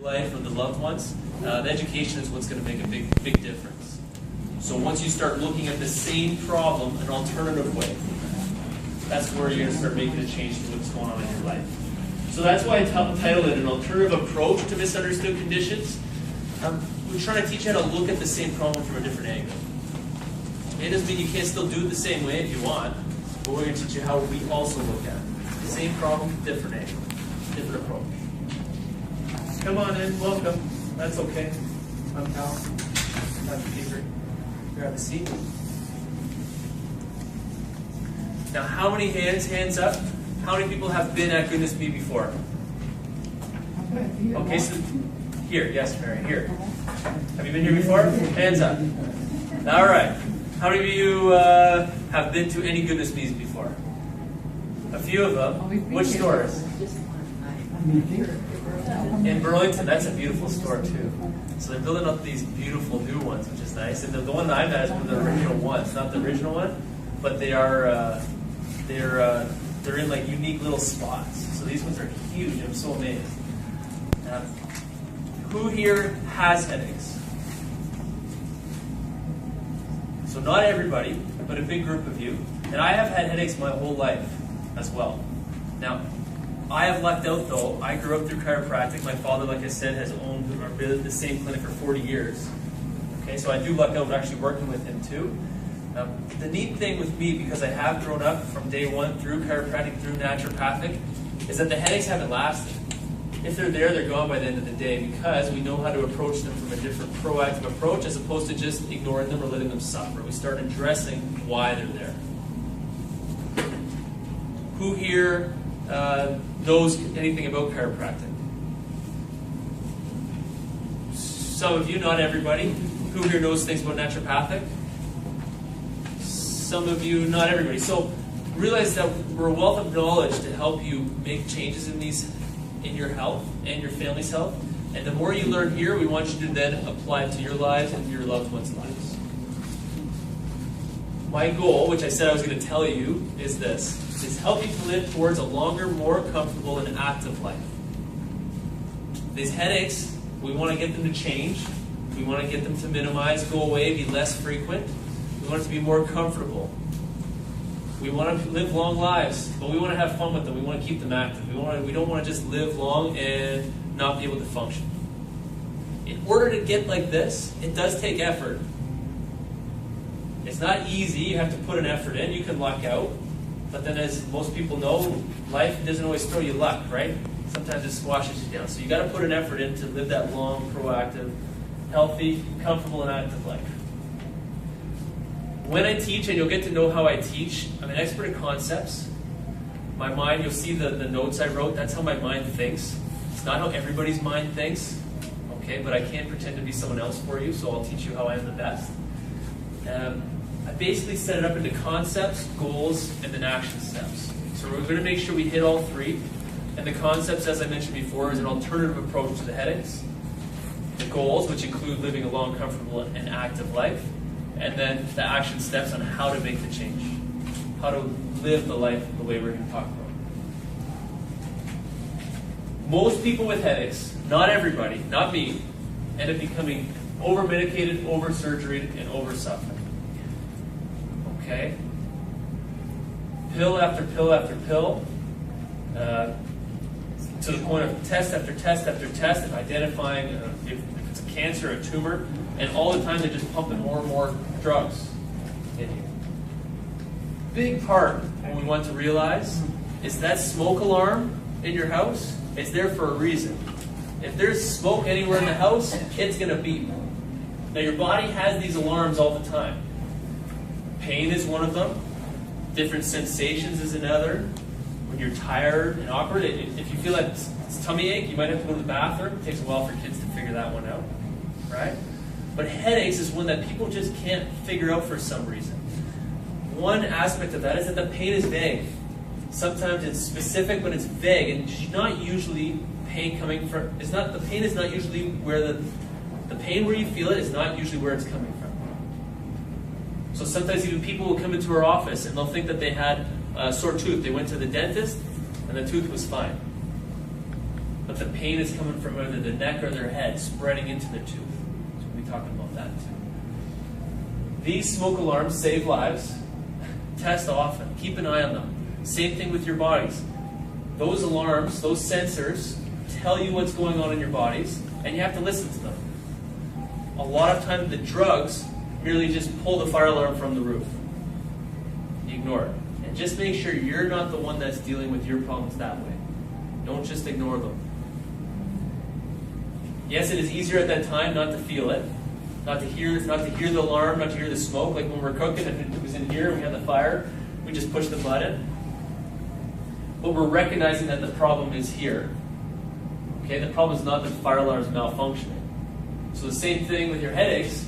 life of the loved ones, the education is what's going to make a big difference. So once you start looking at the same problem an alternative way, that's where you're going to start making a change to what's going on in your life. So that's why I titled it An Alternative Approach to Misunderstood Conditions. We're trying to teach you how to look at the same problem from a different angle. It doesn't mean you can't still do it the same way if you want, but we're going to teach you how we also look at it. The same problem, different angle, different approach. Come on in, welcome. That's okay. I'm Callum Peever. Grab a seat. Now, how many hands up? How many people have been at Goodness Me before? Okay, so here, yes, Mary, here. Have you been here before? Hands up. All right. How many of you have been to any Goodness Me's before? A few of them. Which stores? In Burlington. That's a beautiful store too. So they're building up these beautiful new ones, which is nice. And the one that I've had is one of the original ones, not the original one, but they are they're in like unique little spots. So these ones are huge. I'm so amazed. Who here has headaches? So not everybody, but a big group of you. And I have had headaches my whole life as well. Now, I have lucked out though. I grew up through chiropractic. My father, like I said, has owned or been at the same clinic for 40 years. Okay, so I do luck out actually working with him too. The neat thing with me, because I have grown up from day one through chiropractic, through naturopathic, is that the headaches haven't lasted. If they're there, they're gone by the end of the day, because we know how to approach them from a different proactive approach as opposed to just ignoring them or letting them suffer. We start addressing why they're there. Who here knows anything about chiropractic? Some of you, not everybody. Who here knows things about naturopathic? Some of you, not everybody. So realize that we're a wealth of knowledge to help you make changes in your health and your family's health. And the more you learn here, we want you to then apply it to your lives and your loved ones' lives. My goal, which I said I was going to tell you, is this. Is help you to live towards a longer, more comfortable, and active life. These headaches, we want to get them to change. We want to get them to minimize, go away, be less frequent. We want it to be more comfortable. We want to live long lives, but we want to have fun with them. We want to keep them active. We don't want to just live long and not be able to function. In order to get like this, it does take effort. It's not easy. You have to put an effort in. You can luck out. But then, as most people know, life doesn't always throw you luck, right? Sometimes it squashes you down. So you got to put an effort in to live that long, proactive, healthy, comfortable, and active life. When I teach, and you'll get to know how I teach, I'm an expert in concepts. My mind, you'll see the notes I wrote, that's how my mind thinks. It's not how everybody's mind thinks, okay? But I can't pretend to be someone else for you, so I'll teach you how I am the best. I basically set it up into concepts, goals, and then action steps. So we're going to make sure we hit all three. And the concepts, as I mentioned before, is an alternative approach to the headaches. The goals, which include living a long, comfortable, and active life. And then the action steps on how to make the change. How to live the life the way we're going to talk about. Most people with headaches, not everybody, not me, end up becoming over-medicated, over-surgeried, and over-suffering. Okay? Pill after pill after pill, to the point of test after test after test, of identifying if it's a cancer or a tumor, and all the time they're just pumping more and more drugs in you. Big part, what we want to realize, is that smoke alarm in your house is there for a reason. If there's smoke anywhere in the house, it's going to beep. Now your body has these alarms all the time. Pain is one of them. Different sensations is another. When you're tired and awkward, if you feel like it's tummy ache, you might have to go to the bathroom. It takes a while for kids to figure that one out, right? But headaches is one that people just can't figure out for some reason. One aspect of that is that the pain is vague. Sometimes it's specific, but it's vague, and it's not usually pain coming from. The pain is not usually where the pain where you feel it is not usually where it's coming from. So sometimes even people will come into our office and they'll think that they had a sore tooth. They went to the dentist and the tooth was fine. But but the pain is coming from either the neck or their head, spreading into their tooth. So we'll be talking about that too. These smoke alarms save lives. Test often. Keep an eye on them. Same thing with your bodies. Those alarms, those sensors, tell you what's going on in your bodies, and you have to listen to them. A lot of times the drugs merely just pull the fire alarm from the roof. You ignore it. And just make sure you're not the one that's dealing with your problems that way. Don't just ignore them. Yes, it is easier at that time not to feel it, not to hear the alarm, not to hear the smoke. Like when we're cooking, if it was in here and we had the fire, we just push the button. But we're recognizing that the problem is here. Okay, the problem is not that the fire alarm is malfunctioning. So the same thing with your headaches.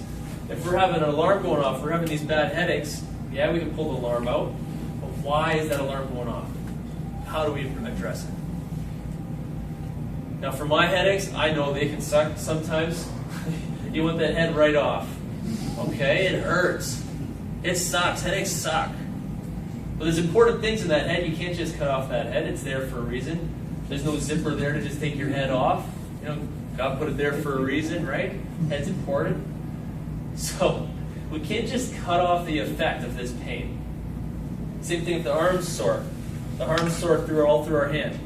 If we're having an alarm going off, we're having these bad headaches, yeah, we can pull the alarm out. But why is that alarm going off? How do we address it? Now for my headaches, I know they can suck sometimes. You want that head right off. Okay, it hurts. It sucks. Headaches suck. But there's important things in that head. You can't just cut off that head. It's there for a reason. There's no zipper there to just take your head off. You know, God put it there for a reason, right? Head's important. So we can't just cut off the effect of this pain. Same thing if the arm's sore. The arm's sore all through our hand.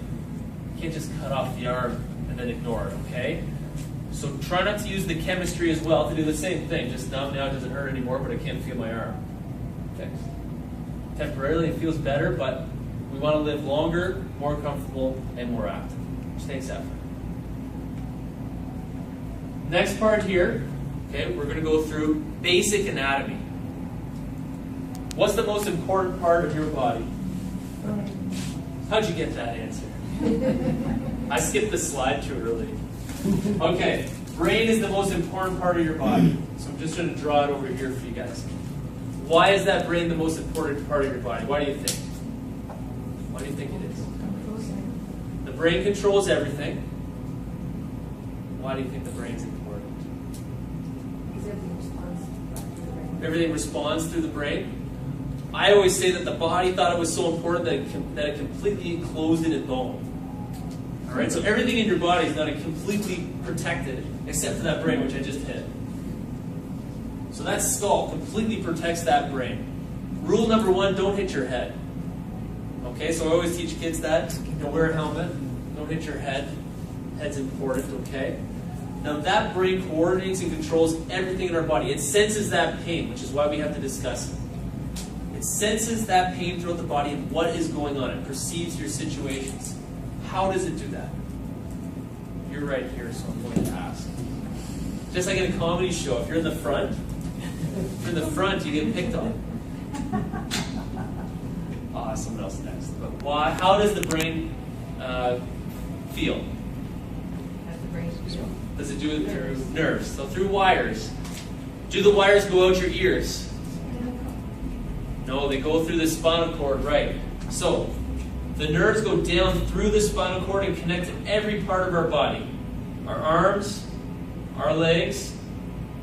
You can't just cut off the arm and then ignore it, okay? So try not to use the chemistry as well to do the same thing. Just now it doesn't hurt anymore, but I can't feel my arm. Fixed. Temporarily it feels better, but we want to live longer, more comfortable, and more active. Which takes effort. Next part here, okay, we're going to go through basic anatomy. What's the most important part of your body? How'd you get that answer? I skipped the slide too early. Okay, brain is the most important part of your body. So I'm just going to draw it over here for you guys. Why is that brain the most important part of your body? Why do you think? Why do you think it is? The brain controls everything. Why do you think the brain's important? Because everything responds through the brain. Everything responds through the brain. I always say that the body thought it was so important that it completely enclosed it in bone. All right, so everything in your body is not completely protected except for that brain, which I just hit. So that skull completely protects that brain. Rule number 1, don't hit your head. Okay, so I always teach kids that. Wear a helmet. Don't hit your head. Head's important, okay? Now that brain coordinates and controls everything in our body. It senses that pain, which is why we have to discuss it. It senses that pain throughout the body and what is going on. It perceives your situations. How does it do that? You're right here, so I'm going to ask. Just like in a comedy show, if you're in the front, you get picked on. Someone else next. But why? How does the brain feel? As the brain feel. Does it do it through nerves? So through wires. Do the wires go out your ears? No, they go through the spinal cord, right. So the nerves go down through the spinal cord and connect to every part of our body. Our arms, our legs,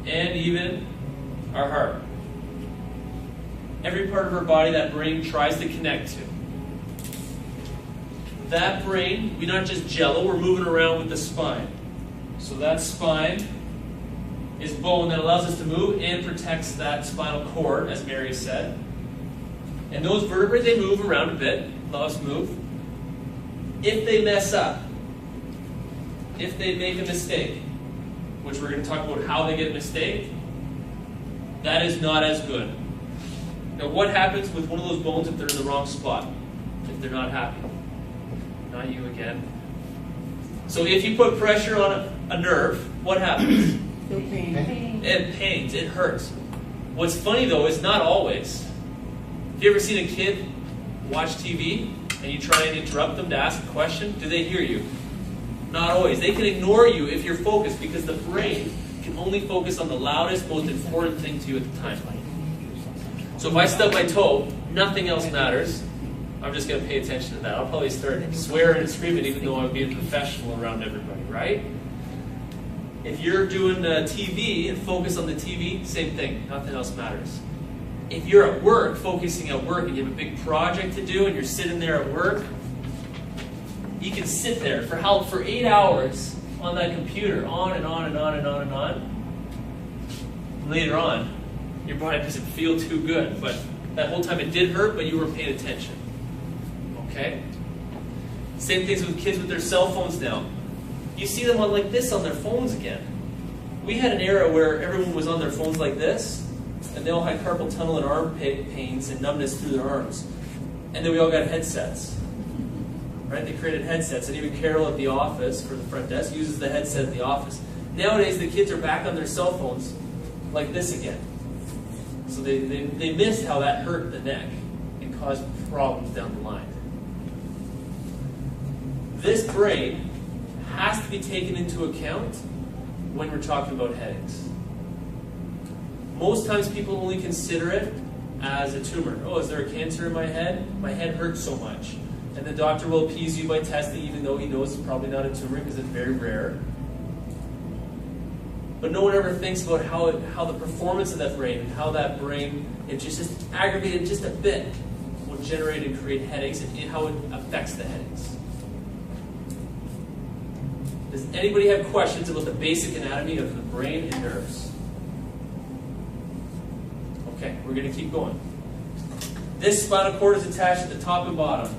and even our heart. Every part of our body that brain tries to connect to. That brain, we're not just jello, we're moving around with the spine. So that spine is bone that allows us to move and protects that spinal cord, as Mary said. And those vertebrae, they move around a bit, allow us to move. If they mess up, if they make a mistake, which we're going to talk about how they get a mistake, that is not as good. Now what happens with one of those bones if they're in the wrong spot? If they're not happy? Not you again. So if you put pressure on a nerve, what happens? Pain. It pains, it hurts. What's funny though is not always. Have you ever seen a kid watch TV and you try and interrupt them to ask a question? Do they hear you? Not always. They can ignore you if you're focused because the brain can only focus on the loudest, most important thing to you at the time. So if I stub my toe, nothing else matters. I'm just going to pay attention to that. I'll probably start swearing and screaming even though I'm being professional around everybody, right? If you're doing TV and focus on the TV, same thing. Nothing else matters. If you're at work, focusing at work, and you have a big project to do and you're sitting there at work, You can sit there for 8 hours on that computer, on and on and on and on and on. Later on, your body doesn't feel too good, but that whole time it did hurt, but you were paying attention. Okay? Same things with kids with their cell phones now. You see them on like this on their phones again. We had an era where everyone was on their phones like this, and they all had carpal tunnel and arm pains and numbness through their arms. And then we all got headsets. Right? They created headsets, and even Carol at the office for the front desk uses the headset at the office. Nowadays, the kids are back on their cell phones like this again. So they missed how that hurt the neck and caused problems down the line. This brain has to be taken into account when we're talking about headaches. Most times people only consider it as a tumor. Oh, is there a cancer in my head? My head hurts so much. And the doctor will appease you by testing, even though he knows it's probably not a tumor because it's very rare. But no one ever thinks about how the performance of that brain and how that brain, if just aggravated just a bit, will generate and create headaches and how it affects the headaches. Does anybody have questions about the basic anatomy of the brain and nerves? Okay, we're going to keep going. This spinal cord is attached at the top and bottom.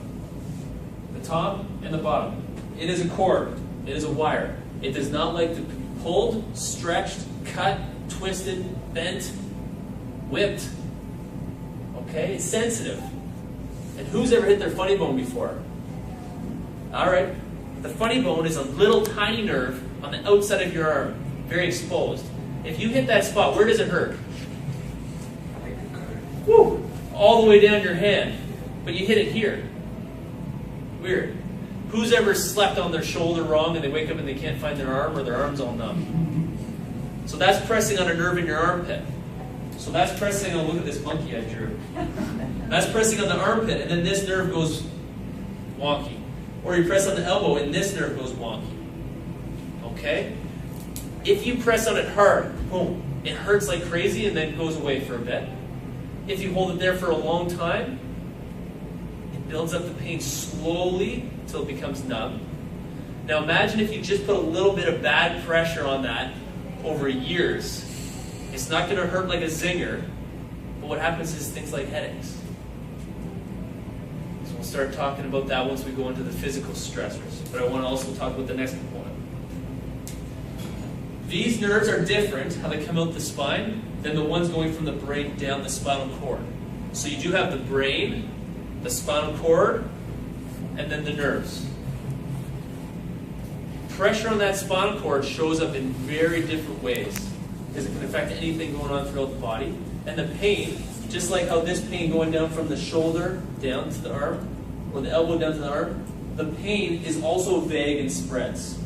The top and the bottom. It is a cord. It is a wire. It does not like to be pulled, stretched, cut, twisted, bent, whipped. Okay? It's sensitive. And who's ever hit their funny bone before? Alright. The funny bone is a little tiny nerve on the outside of your arm, very exposed. If you hit that spot, where does it hurt? Woo! All the way down your hand. But you hit it here. Weird. Who's ever slept on their shoulder wrong and they wake up and they can't find their arm or their arm's all numb? So that's pressing on a nerve in your armpit. So that's pressing on, look at this monkey I drew. That's pressing on the armpit, and then this nerve goes wonky. Or you press on the elbow and this nerve goes wonky. Okay? If you press on it hard, boom, it hurts like crazy and then goes away for a bit. If you hold it there for a long time, it builds up the pain slowly until it becomes numb. Now imagine if you just put a little bit of bad pressure on that over years. It's not going to hurt like a zinger, but what happens is things like headaches. So we'll start talking about that once we go into the physical stressors. But I want to also talk about the next component. These nerves are different, how they come out the spine, than the ones going from the brain down the spinal cord. So you do have the brain, the spinal cord, and then the nerves. Pressure on that spinal cord shows up in very different ways because it can affect anything going on throughout the body. And the pain, just like how this pain going down from the shoulder down to the arm, or the elbow down to the arm, the pain is also vague and spreads.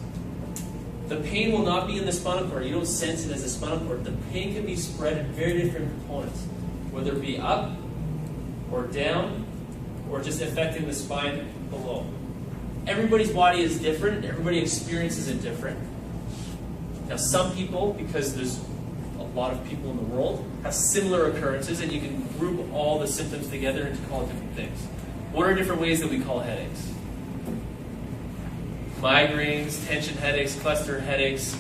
The pain will not be in the spinal cord. You don't sense it as a spinal cord. The pain can be spread in very different components, whether it be up or down or just affecting the spine below. Everybody's body is different, and everybody experiences it different. Now some people, because there's a lot of people in the world, have similar occurrences, and you can group all the symptoms together and call it different things. What are different ways that we call headaches? Migraines, tension headaches, cluster headaches,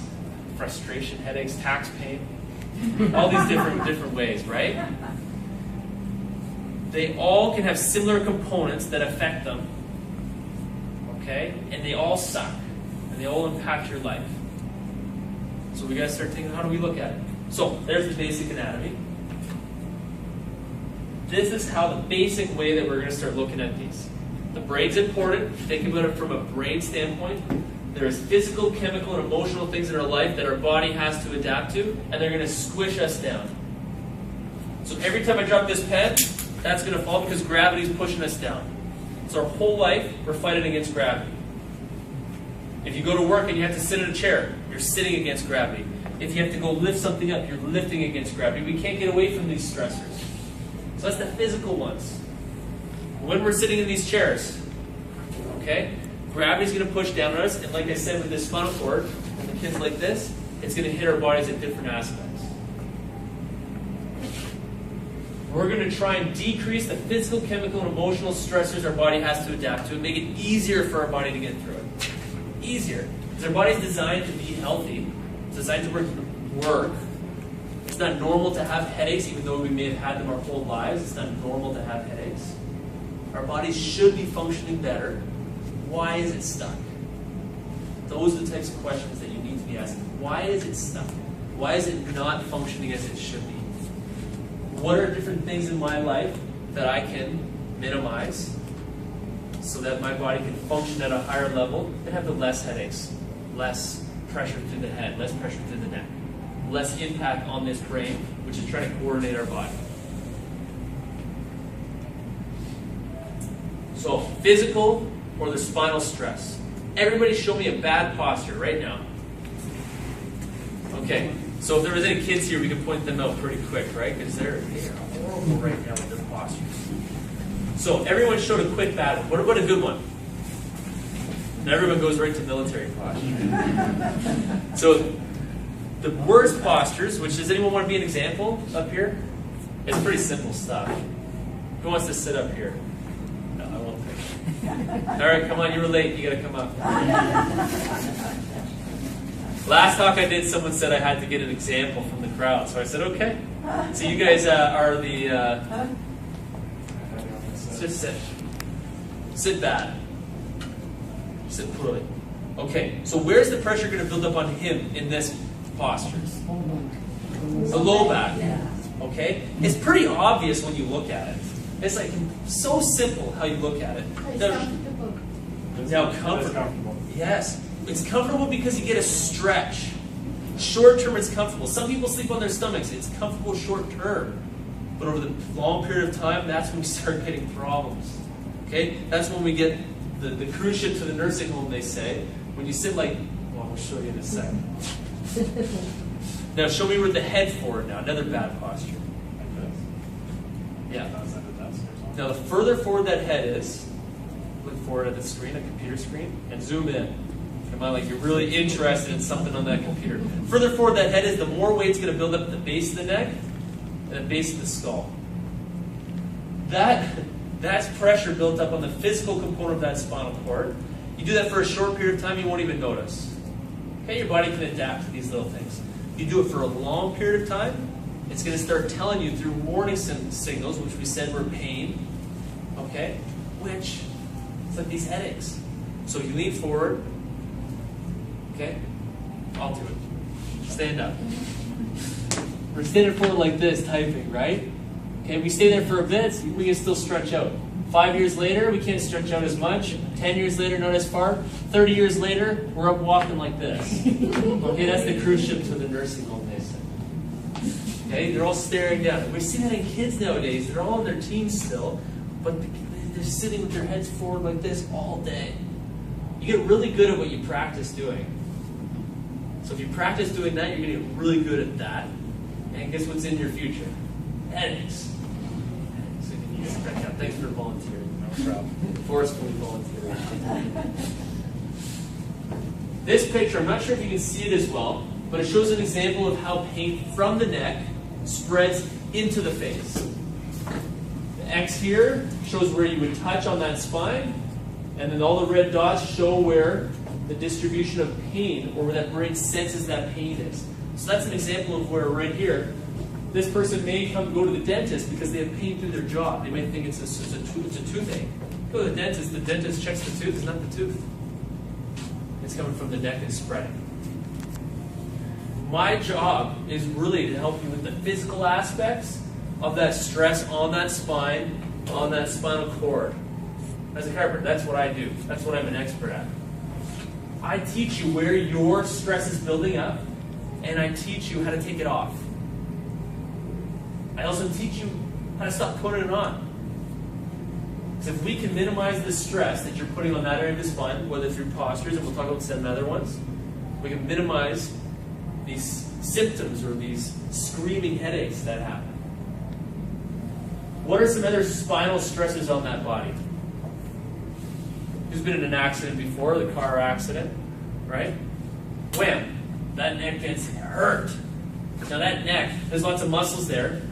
frustration headaches, tax pain. All these different ways, right? They all can have similar components that affect them. Okay? And they all suck. And they all impact your life. So we got to start thinking, how do we look at it? So, there's the basic anatomy. This is how the basic way that we're going to start looking at these. The brain's important. Think about it from a brain standpoint. There's physical, chemical, and emotional things in our life that our body has to adapt to, and they're going to squish us down. So every time I drop this pen, that's going to fall because gravity is pushing us down. So our whole life, we're fighting against gravity. If you go to work and you have to sit in a chair, you're sitting against gravity. If you have to go lift something up, you're lifting against gravity. We can't get away from these stressors. So that's the physical ones. When we're sitting in these chairs, okay, gravity's going to push down on us, and like I said with this spinal cord, and the kids like this, it's going to hit our bodies at different aspects. We're going to try and decrease the physical, chemical, and emotional stressors our body has to adapt to and make it easier for our body to get through it. Easier. Because our body's designed to be healthy. It's designed to work. It's not normal to have headaches, even though we may have had them our whole lives. It's not normal to have headaches. Our bodies should be functioning better. Why is it stuck? Those are the types of questions that you need to be asking. Why is it stuck? Why is it not functioning as it should be? What are different things in my life that I can minimize so that my body can function at a higher level and have the less headaches, less pressure through the head, less pressure through the neck, less impact on this brain, which is trying to coordinate our body. So, physical or the spinal stress. Everybody show me a bad posture right now. Okay, so if there was any kids here, we could point them out pretty quick, right? Because they are horrible right now with their postures. So everyone showed a quick bad one. What about a good one? And everyone goes right to military posture. So the worst postures, which does anyone want to be an example up here? It's pretty simple stuff. Who wants to sit up here? No, I won't pick. All right, come on, you were late. You got to come up. Last talk I did, someone said I had to get an example from the crowd, so I said, okay. So you guys are the... just sit. Sit bad. Sit poorly. Okay, so where's the pressure going to build up on him in this posture? The low back. Okay? It's pretty obvious when you look at it. It's like so simple how you look at it. Now comfortable. Yes. It's comfortable because you get a stretch. Short term, it's comfortable. Some people sleep on their stomachs. It's comfortable short term. But over the long period of time, that's when we start getting problems. Okay? That's when we get the cruise ship to the nursing home, they say. When you sit like, well, I'll show you in a second. Now, show me with the head forward now. Another bad posture. Yeah. Now, the further forward that head is, look forward at the screen, a computer screen, and zoom in. Come on, like you're really interested in something on that computer. Further forward that head is, the more weight's going to build up at the base of the neck and the base of the skull. That's pressure built up on the physical component of that spinal cord. You do that for a short period of time, you won't even notice. Okay, your body can adapt to these little things. If you do it for a long period of time, it's going to start telling you through warning signals, which we said were pain, okay, which it's like these headaches. So you lean forward, okay, I'll do it. Stand up. We're standing forward like this, typing, right? Okay, we stay there for a bit, we can still stretch out. 5 years later, we can't stretch out as much. 10 years later, not as far. 30 years later, we're up walking like this. Okay, that's the cruise ship to the nursing home, they say. Okay, they're all staring down. We see that in kids nowadays. They're all in their teens still, but they're sitting with their heads forward like this all day. You get really good at what you practice doing. So if you practice doing that, you're going to get really good at that. And guess what's in your future? Headaches. So you can stretch out. Thanks for volunteering. No problem. Forcefully volunteering. This picture, I'm not sure if you can see it as well, but it shows an example of how pain from the neck spreads into the face. The X here shows where you would touch on that spine, and then all the red dots show where the distribution of pain, or where that brain senses that pain is. So that's an example of where right here, this person may go to the dentist because they have pain through their jaw. They might think it's a toothache. Go to the dentist checks the tooth, it's not the tooth. It's coming from the neck and spreading. My job is really to help you with the physical aspects of that stress on that spine, on that spinal cord. As a chiropractor, that's what I do. That's what I'm an expert at. I teach you where your stress is building up, and I teach you how to take it off. I also teach you how to stop putting it on. Because if we can minimize the stress that you're putting on that area of the spine, whether through postures, and we'll talk about some other ones, we can minimize these symptoms or these screaming headaches that happen. What are some other spinal stressors on that body? Who's been in an accident before, the car accident, right? Wham! That neck gets hurt. Now that neck, there's lots of muscles there.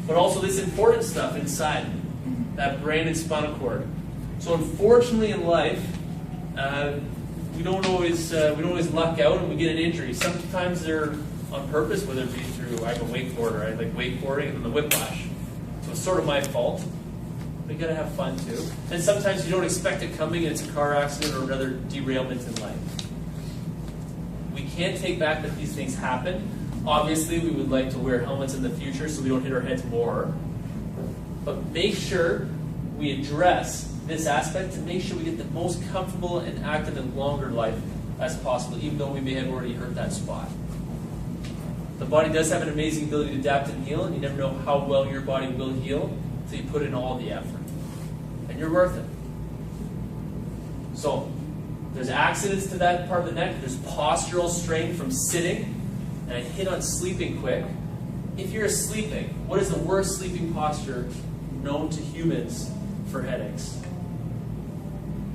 but also this important stuff inside that brain and spinal cord. So unfortunately in life, we don't always luck out and we get an injury. Sometimes they're on purpose, whether it be through, I'm a wakeboarder, I like wakeboarding and then the whiplash. So it's sort of my fault. But you gotta have fun too. And sometimes you don't expect it coming and it's a car accident or another derailment in life. We can't take back that these things happen. Obviously, we would like to wear helmets in the future so we don't hit our heads more. But make sure we address this aspect to make sure we get the most comfortable and active and longer life as possible, even though we may have already hurt that spot. The body does have an amazing ability to adapt and heal, and you never know how well your body will heal until you put in all the effort. And you're worth it. So, there's accidents to that part of the neck. There's postural strain from sitting. And I hit on sleeping quick. If you're sleeping, what is the worst sleeping posture known to humans for headaches?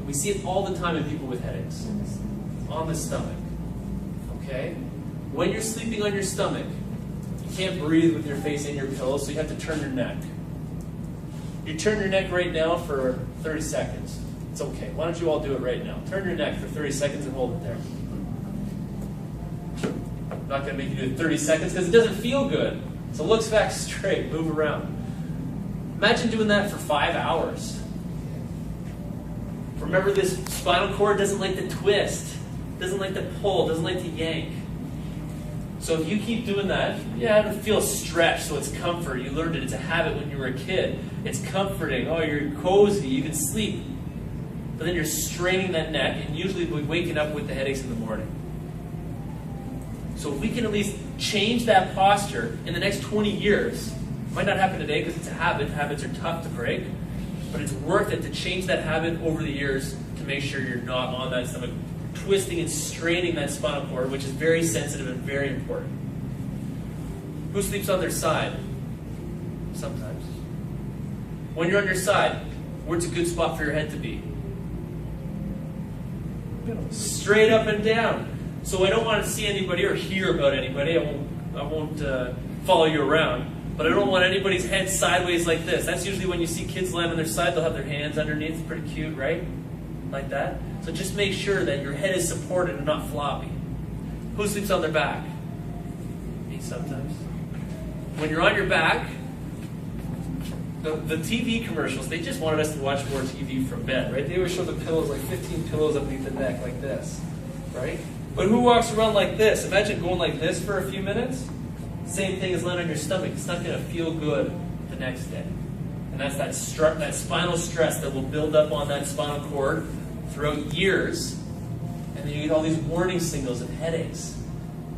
We see it all the time in people with headaches. On the stomach. Okay? When you're sleeping on your stomach, you can't breathe with your face in your pillow, so you have to turn your neck. You turn your neck right now for 30 seconds. It's okay. Why don't you all do it right now? Turn your neck for 30 seconds and hold it there. I'm not going to make you do it 30 seconds because it doesn't feel good. So looks back straight, move around. Imagine doing that for 5 hours. Remember, this spinal cord doesn't like to twist, doesn't like to pull, doesn't like to yank. So if you keep doing that, yeah, it'll feel stretched, so it's comfort. You learned it. It's a habit when you were a kid. It's comforting. Oh, you're cozy. You can sleep. But then you're straining that neck, and usually we're waking up with the headaches in the morning. So if we can at least change that posture in the next 20 years, it might not happen today because it's a habit. Habits are tough to break. But it's worth it to change that habit over the years to make sure you're not on that stomach, twisting and straining that spinal cord, which is very sensitive and very important. Who sleeps on their side? Sometimes. When you're on your side, where's a good spot for your head to be? Straight up and down. So I don't want to see anybody or hear about anybody. I won't follow you around. But I don't want anybody's head sideways like this. That's usually when you see kids land on their side, they'll have their hands underneath. It's pretty cute, right? Like that. So just make sure that your head is supported and not floppy. Who sleeps on their back? Me sometimes. When you're on your back, the TV commercials, they just wanted us to watch more TV from bed, right? They always show the pillows, like 15 pillows underneath the neck, like this, right? But who walks around like this? Imagine going like this for a few minutes. Same thing as laying on your stomach. It's not going to feel good the next day. And that's that spinal stress that will build up on that spinal cord throughout years. And then you get all these warning signals of headaches.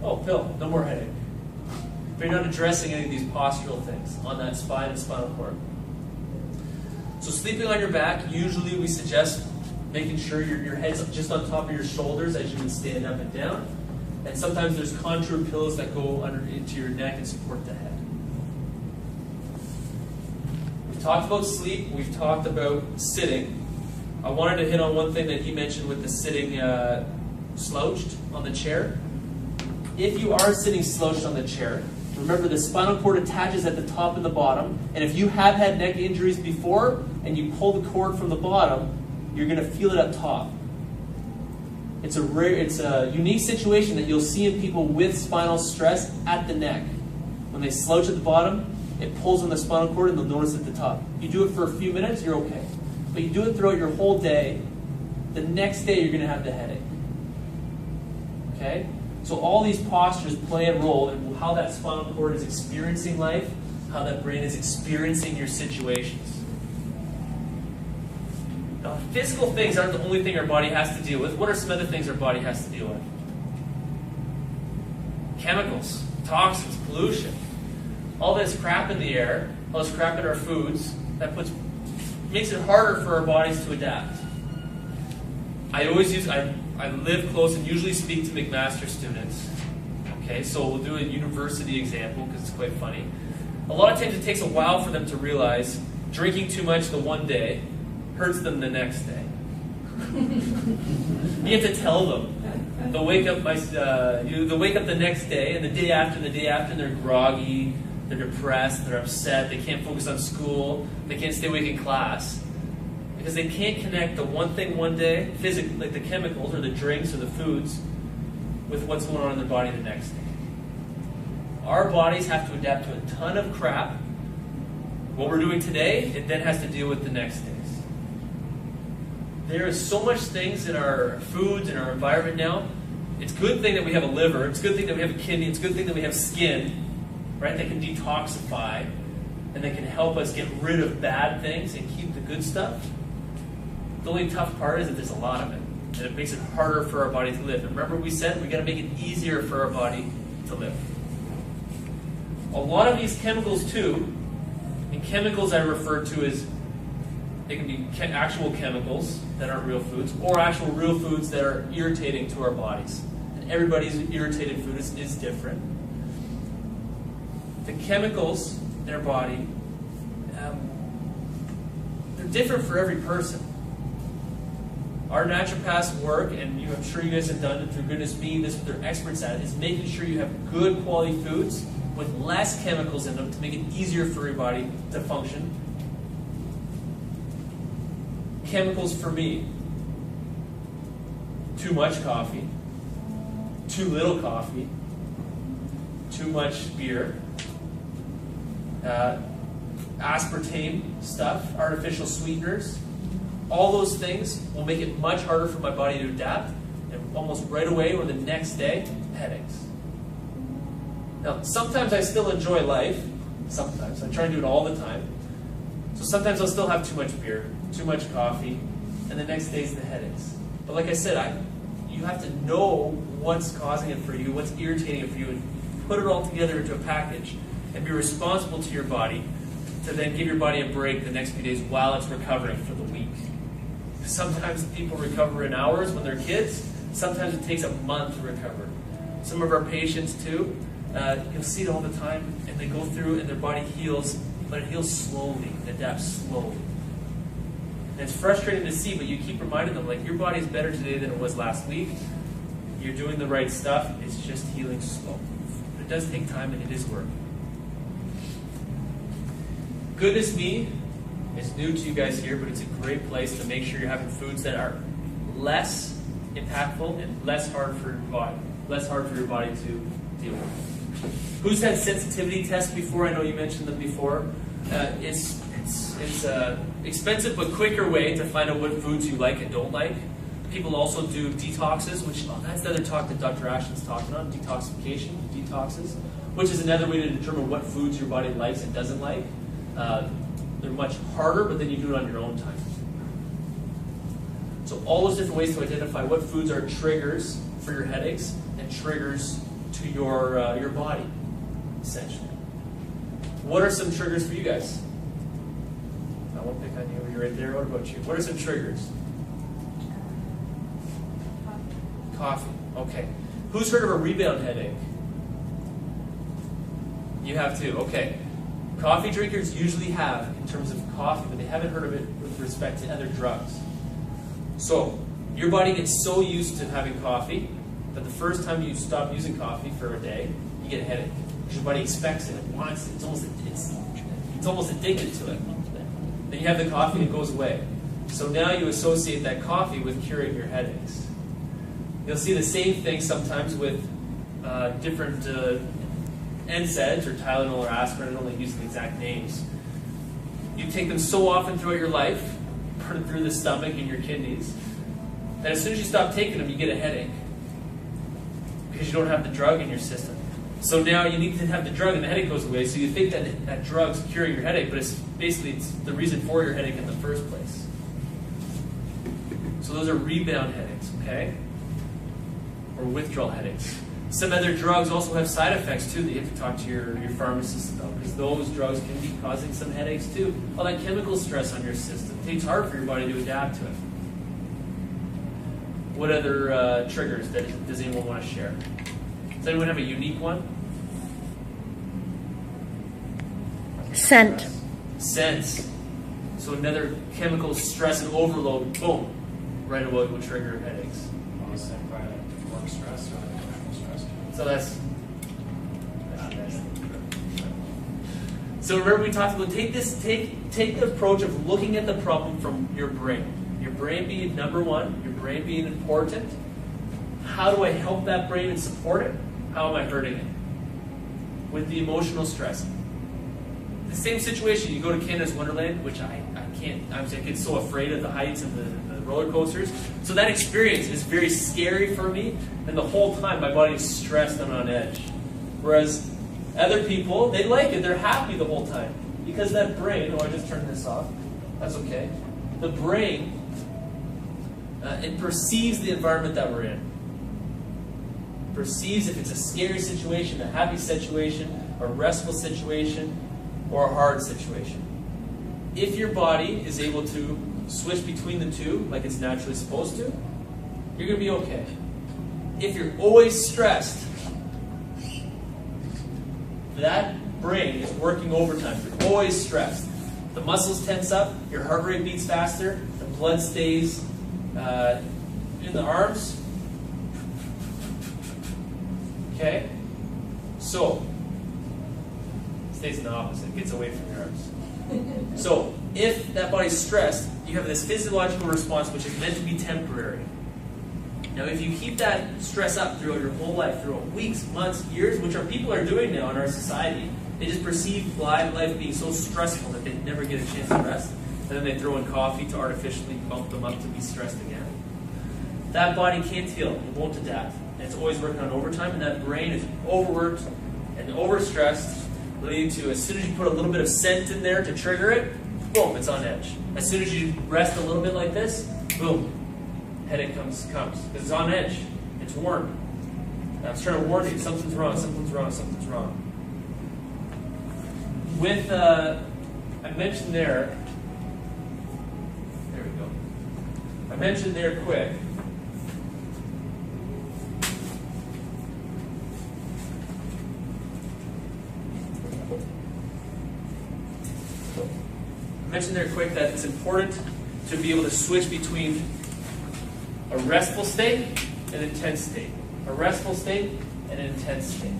Oh, pill, no more headache. But you're not addressing any of these postural things on that spine and spinal cord. So sleeping on your back, usually we suggest making sure your head's just on top of your shoulders as you would stand up and down. And sometimes there's contoured pillows that go under into your neck and support the head. We've talked about sleep. We've talked about sitting. I wanted to hit on one thing that he mentioned with the sitting slouched on the chair. If you are sitting slouched on the chair, remember the spinal cord attaches at the top and the bottom. And if you have had neck injuries before and you pull the cord from the bottom, you're going to feel it up top. It's a unique situation that you'll see in people with spinal stress at the neck. When they slouch at the bottom, it pulls on the spinal cord and they'll notice at the top. You do it for a few minutes, you're okay. But you do it throughout your whole day, the next day you're going to have the headache. Okay? So all these postures play a role in how that spinal cord is experiencing life, how that brain is experiencing your situations. Now, physical things aren't the only thing our body has to deal with. What are some other things our body has to deal with? Chemicals, toxins, pollution. All this crap in the air, all this crap in our foods, that makes it harder for our bodies to adapt. I live close and usually speak to McMaster students. Okay, so we'll do a university example because it's quite funny. A lot of times it takes a while for them to realize drinking too much the one day hurts them the next day. You have to tell them. They'll wake up the next day, and the day after, and they're groggy, they're depressed, they're upset, they can't focus on school, they can't stay awake in class, because they can't connect the one thing one day, physically, like the chemicals or the drinks or the foods, with what's going on in their body the next day. Our bodies have to adapt to a ton of crap. What we're doing today, it then has to deal with the next days. There is so much things in our foods, in our environment now. It's a good thing that we have a liver. It's a good thing that we have a kidney. It's a good thing that we have skin, right? That can detoxify and that can help us get rid of bad things and keep the good stuff. The only tough part is that there's a lot of it, and it makes it harder for our body to live. And remember, we said we got to make it easier for our body to live. A lot of these chemicals too, and chemicals I refer to as, they can be actual chemicals that aren't real foods, or actual real foods that are irritating to our bodies. And everybody's irritated food is different. The chemicals in our body, they're different for every person. Our naturopaths work, and I'm sure you guys have done it through Goodness Me, this is what they're experts at, is making sure you have good quality foods with less chemicals in them to make it easier for your body to function. Chemicals for me: too much coffee, too little coffee, too much beer, aspartame stuff, artificial sweeteners. All those things will make it much harder for my body to adapt, and almost right away or the next day, headaches. Now, sometimes I still enjoy life. Sometimes. I try and do it all the time. So sometimes I'll still have too much beer, too much coffee, and the next day's the headaches. But like I said, you have to know what's causing it for you, what's irritating it for you, and put it all together into a package and be responsible to your body to then give your body a break the next few days while it's recovering for the week. Sometimes people recover in hours when they're kids. Sometimes it takes a month to recover. Some of our patients too, you'll see it all the time, and they go through and their body heals, but it heals slowly, it adapts slowly. And it's frustrating to see, but you keep reminding them, like, your body's better today than it was last week. You're doing the right stuff, it's just healing slow. But it does take time and it is work. Goodness Me is new to you guys here, but it's a great place to make sure you're having foods that are less impactful and less hard for your body to deal with. Who's had sensitivity tests before? I know you mentioned them before. It's expensive but quicker way to find out what foods you like and don't like. People also do detoxes, which that's the other talk that Dr. Ashton's talking on, detoxification, detoxes, which is another way to determine what foods your body likes and doesn't like. They're much harder, but then you do it on your own time. So all those different ways to identify what foods are triggers for your headaches and triggers to your body, essentially. What are some triggers for you guys? I won't pick on you. You're right there. What about you? What are some triggers? Coffee. Okay. Who's heard of a rebound headache? You have too. Okay. Coffee drinkers usually have, in terms of coffee, but they haven't heard of it with respect to other drugs. So, your body gets so used to having coffee that the first time you stop using coffee for a day, you get a headache. Because your body expects it, it wants it, it's almost addicted to it. Then you have the coffee and it goes away. So now you associate that coffee with curing your headaches. You'll see the same thing sometimes with different NSAIDs or Tylenol or aspirin. I don't like using the exact names. You take them so often throughout your life, burn through the stomach and your kidneys, that as soon as you stop taking them, you get a headache because you don't have the drug in your system. So now you need to have the drug and the headache goes away, so you think that that drug's curing your headache, but it's the reason for your headache in the first place. So those are rebound headaches, okay? Or withdrawal headaches. Some other drugs also have side effects too that you have to talk to your pharmacist about, because those drugs can be causing some headaches too. All that chemical stress on your system. It takes hard for your body to adapt to it. What other triggers does anyone want to share? Does anyone have a unique one? Scent. Scent. So another chemical stress and overload, boom, right away will trigger headaches. Work stress or emotional stress. So that's So remember we talked about take the approach of looking at the problem from your brain. Your brain being number one, your brain being important. How do I help that brain and support it? How am I hurting it? With the emotional stress. The same situation, you go to Canada's Wonderland, which I get so afraid of the heights and the roller coasters. So that experience is very scary for me, and the whole time my body is stressed and on edge. Whereas other people, they like it, they're happy the whole time. Because that brain, I just turned this off, that's okay. The brain, it perceives the environment that we're in. Perceives if it's a scary situation, a happy situation, a restful situation, or a hard situation. If your body is able to switch between the two, like it's naturally supposed to, you're going to be okay. If you're always stressed, that brain is working overtime. You're always stressed. The muscles tense up, your heart rate beats faster, the blood stays in the arms. Okay? So, it stays in the opposite, it gets away from your arms. So, if that body's stressed, you have this physiological response which is meant to be temporary. Now, if you keep that stress up throughout your whole life, throughout weeks, months, years, which our people are doing now in our society, they just perceive life being so stressful that they never get a chance to rest. And then they throw in coffee to artificially bump them up to be stressed again. That body can't heal, it won't adapt. And it's always working on overtime, and that brain is overworked and overstressed, leading to as soon as you put a little bit of scent in there to trigger it, boom, it's on edge. As soon as you rest a little bit like this, boom, headache comes, because it's on edge. It's warm. I was trying to warn you, something's wrong, something's wrong, something's wrong. With, I mentioned there we go. I mentioned there quick, that it's important to be able to switch between a restful state and an intense state. A restful state and an intense state.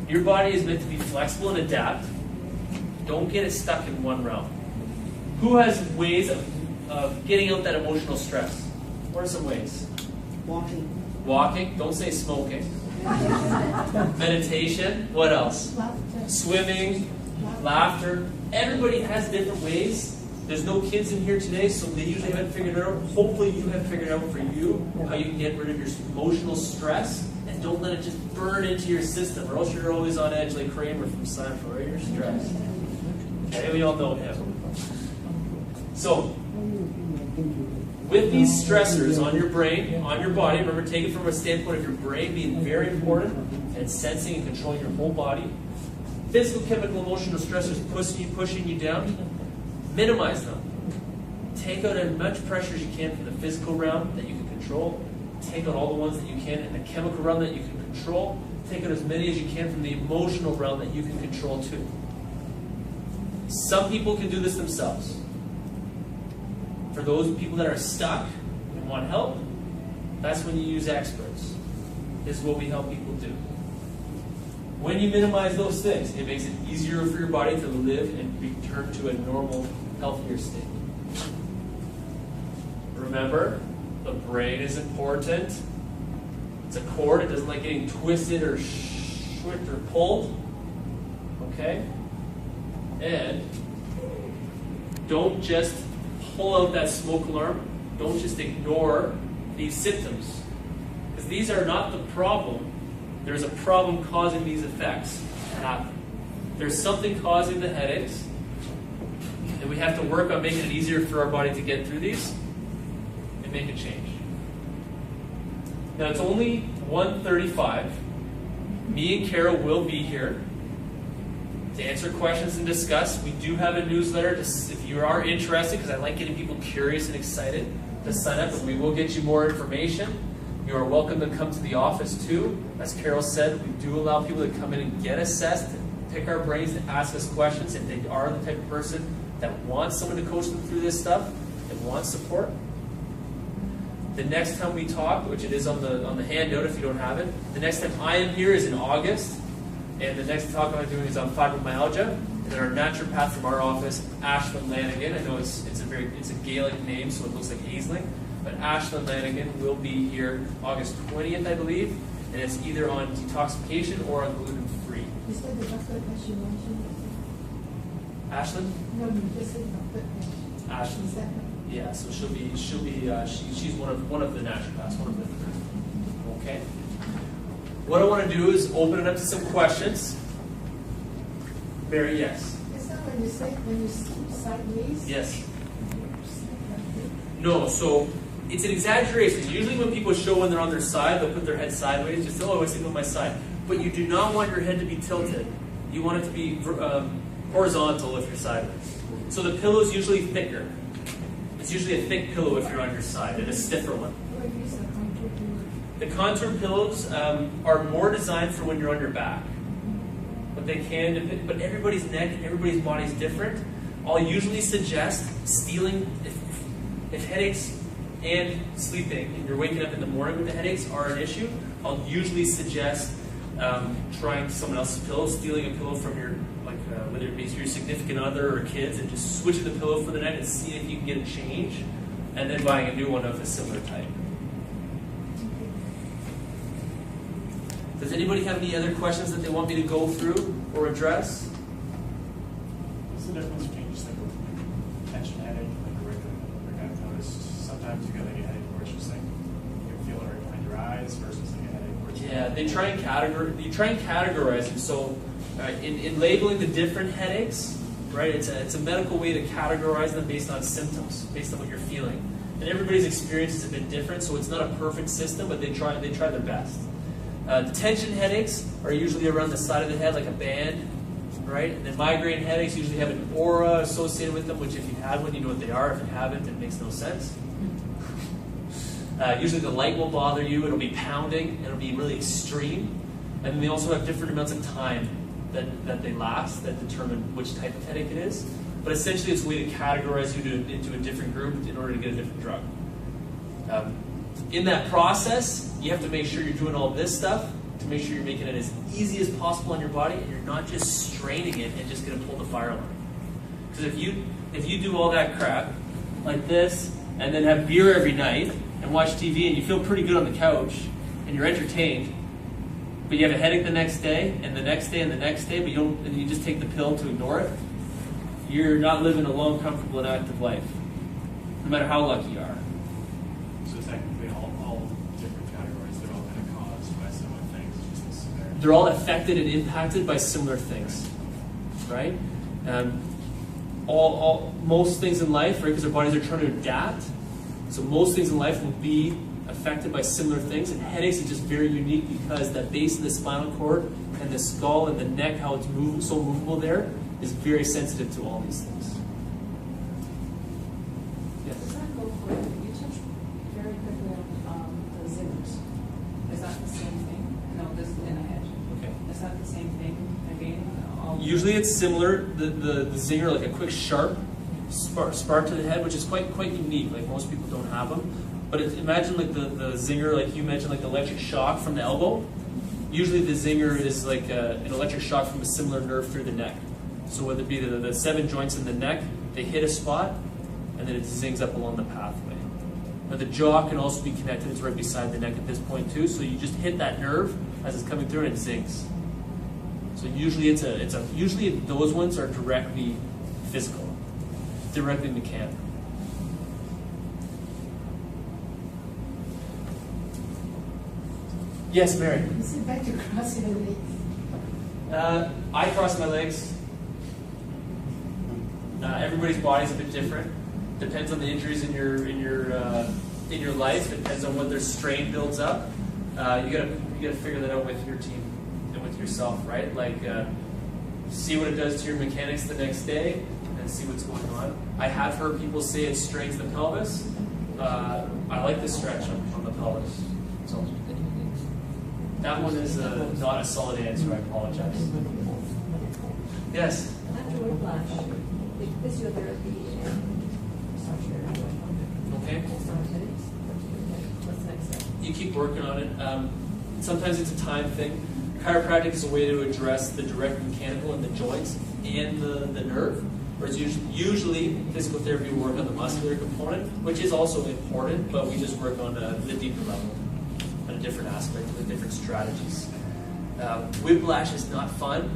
Your body is meant to be flexible and adapt. Don't get it stuck in one realm. Who has ways of getting out that emotional stress? What are some ways? Walking. Walking. Don't say smoking. Meditation. What else? Laughter. Swimming. Laughter. Everybody has different ways. There's no kids in here today, so they usually haven't figured it out. Hopefully you have figured out for you how you can get rid of your emotional stress and don't let it just burn into your system, or else you're always on edge like Kramer from Seinfeld. You're stressed. Okay, we all know him. So, with these stressors on your brain, on your body, remember, take it from a standpoint of your brain being very important and sensing and controlling your whole body. Physical, chemical, emotional stressors pushing you down, minimize them. Take out as much pressure as you can from the physical realm that you can control. Take out all the ones that you can in the chemical realm that you can control. Take out as many as you can from the emotional realm that you can control too. Some people can do this themselves. For those people that are stuck and want help, that's when you use experts. This is what we help people do. When you minimize those things, it makes it easier for your body to live and return to a normal, healthier state. Remember, the brain is important. It's a cord. It doesn't like getting twisted or switched or pulled. Okay? And don't just pull out that smoke alarm. Don't just ignore these symptoms. Because these are not the problem. There's a problem causing these effects to happen. There's something causing the headaches, and we have to work on making it easier for our body to get through these and make a change. Now it's only 1:35. Me and Carol will be here to answer questions and discuss. We do have a newsletter if you are interested, because I like getting people curious and excited to sign up, and we will get you more information. You are welcome to come to the office too. As Carol said, we do allow people to come in and get assessed, and pick our brains, and ask us questions if they are the type of person that wants someone to coach them through this stuff and wants support. The next time we talk, which it is on the handout if you don't have it, the next time I am here is in August, and the next talk I'm doing is on fibromyalgia. And then our naturopath from our office, Ashlyn Lanigan. I know it's a Gaelic name, so it looks like Aisling. But Ashlyn Lanigan will be here August 20th, I believe, and it's either on detoxification or on gluten-free. You said the doctor that you mentioned? Ashlyn? No, you just said doctor. Ashlyn. Is that right? Yeah, so she's one of the naturopaths, one of the. Okay. What I want to do is open it up to some questions. Mary, yes. It's not when you sleep sideways. Yes. No, so it's an exaggeration. Usually when people show when they're on their side, they'll put their head sideways, just, oh, I sleep on my side. But you do not want your head to be tilted. You want it to be horizontal if you're sideways. So the pillow is usually thicker. It's usually a thick pillow if you're on your side, and a stiffer one. What is the contour pillow? The contour pillows are more designed for when you're on your back. But they can, but everybody's neck and everybody's body is different. I'll usually suggest stealing, if headaches and sleeping, and you're waking up in the morning with the headaches are an issue, I'll usually suggest trying someone else's pillow, stealing a pillow from your, whether it be your significant other or kids, and just switching the pillow for the night and seeing if you can get a change, and then buying a new one of a similar type. Does anybody have any other questions that they want me to go through or address? What's the difference between just like a tension headache and like a regular? Like I've noticed sometimes you get like a headache where it's just like you can feel it right behind your eyes versus like a headache where it's Yeah, they try and categorize them. So in labeling the different headaches, right? It's a medical way to categorize them based on symptoms, based on what you're feeling. And everybody's experience is a bit different, so it's not a perfect system, but they try their best. The tension headaches are usually around the side of the head, like a band, right? And then migraine headaches usually have an aura associated with them, which if you had one, you know what they are. If you haven't, it makes no sense. Usually the light will bother you. It'll be pounding. It'll be really extreme. And then they also have different amounts of time that they last that determine which type of headache it is. But essentially, it's a way to categorize you into a different group in order to get a different drug. In that process, you have to make sure you're doing all this stuff to make sure you're making it as easy as possible on your body, and you're not just straining it and just going to pull the fire alarm. Because if you do all that crap like this, and then have beer every night and watch TV, and you feel pretty good on the couch, and you're entertained, but you have a headache the next day, and the next day, and the next day, and you just take the pill to ignore it, you're not living a long, comfortable, and active life, no matter how lucky you are. So technically all different categories, they're all kind of caused by similar things, just the severity. They're all affected and impacted by similar things, right? Most things in life, right, because our bodies are trying to adapt, so most things in life will be affected by similar things, and headaches is just very unique because the base of the spinal cord and the skull and the neck, how it's so movable there, is very sensitive to all these things. Yes? Does that go for, you touched very quickly on the zingers. Is that the same thing? No, this is in the head. Okay. Is that the same thing again? Usually it's similar, the zinger, like a quick sharp spark to the head, which is quite unique. Like most people don't have them. But imagine like the zinger, like you mentioned, like the electric shock from the elbow. Usually the zinger is like an electric shock from a similar nerve through the neck. So whether it be the 7 joints in the neck, they hit a spot, and then it zings up along the pathway. Now the jaw can also be connected, it's right beside the neck at this point too, so you just hit that nerve as it's coming through and it zings. So usually usually those ones are directly physical, directly mechanical. Yes, Mary? Is it better to cross your legs? I cross my legs. Everybody's body's a bit different. Depends on the injuries in your life. Depends on what their strain builds up. You gotta figure that out with your team and with yourself, right? Like see what it does to your mechanics the next day, and see what's going on. I have heard people say it strains the pelvis. I like the stretch on the pelvis. So that one is not a solid answer. I apologize. Yes. After whiplash, like physiotherapy and massage therapy. Okay. What's the next step? You keep working on it. Sometimes it's a time thing. chiropractic is a way to address the direct mechanical in the joints and the nerve. Whereas usually physical therapy will work on the muscular component, which is also important, but we just work on the deeper level, on a different aspect with different strategies. Whiplash is not fun.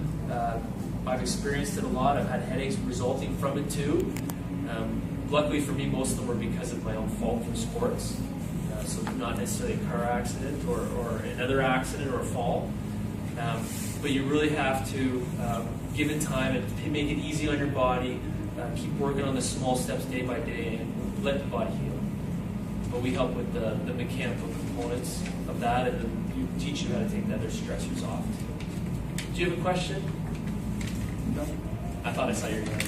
I've experienced it a lot. I've had headaches resulting from it too. Luckily for me, most of them were because of my own fault from sports. So not necessarily a car accident or another accident or a fall. But you really have to give it time and make it easy on your body. Keep working on the small steps day by day and let the body heal. But we help with the mechanical components of that, and then we teach you how to take the other stressors off. Do you have a question? No. I thought I saw your hand.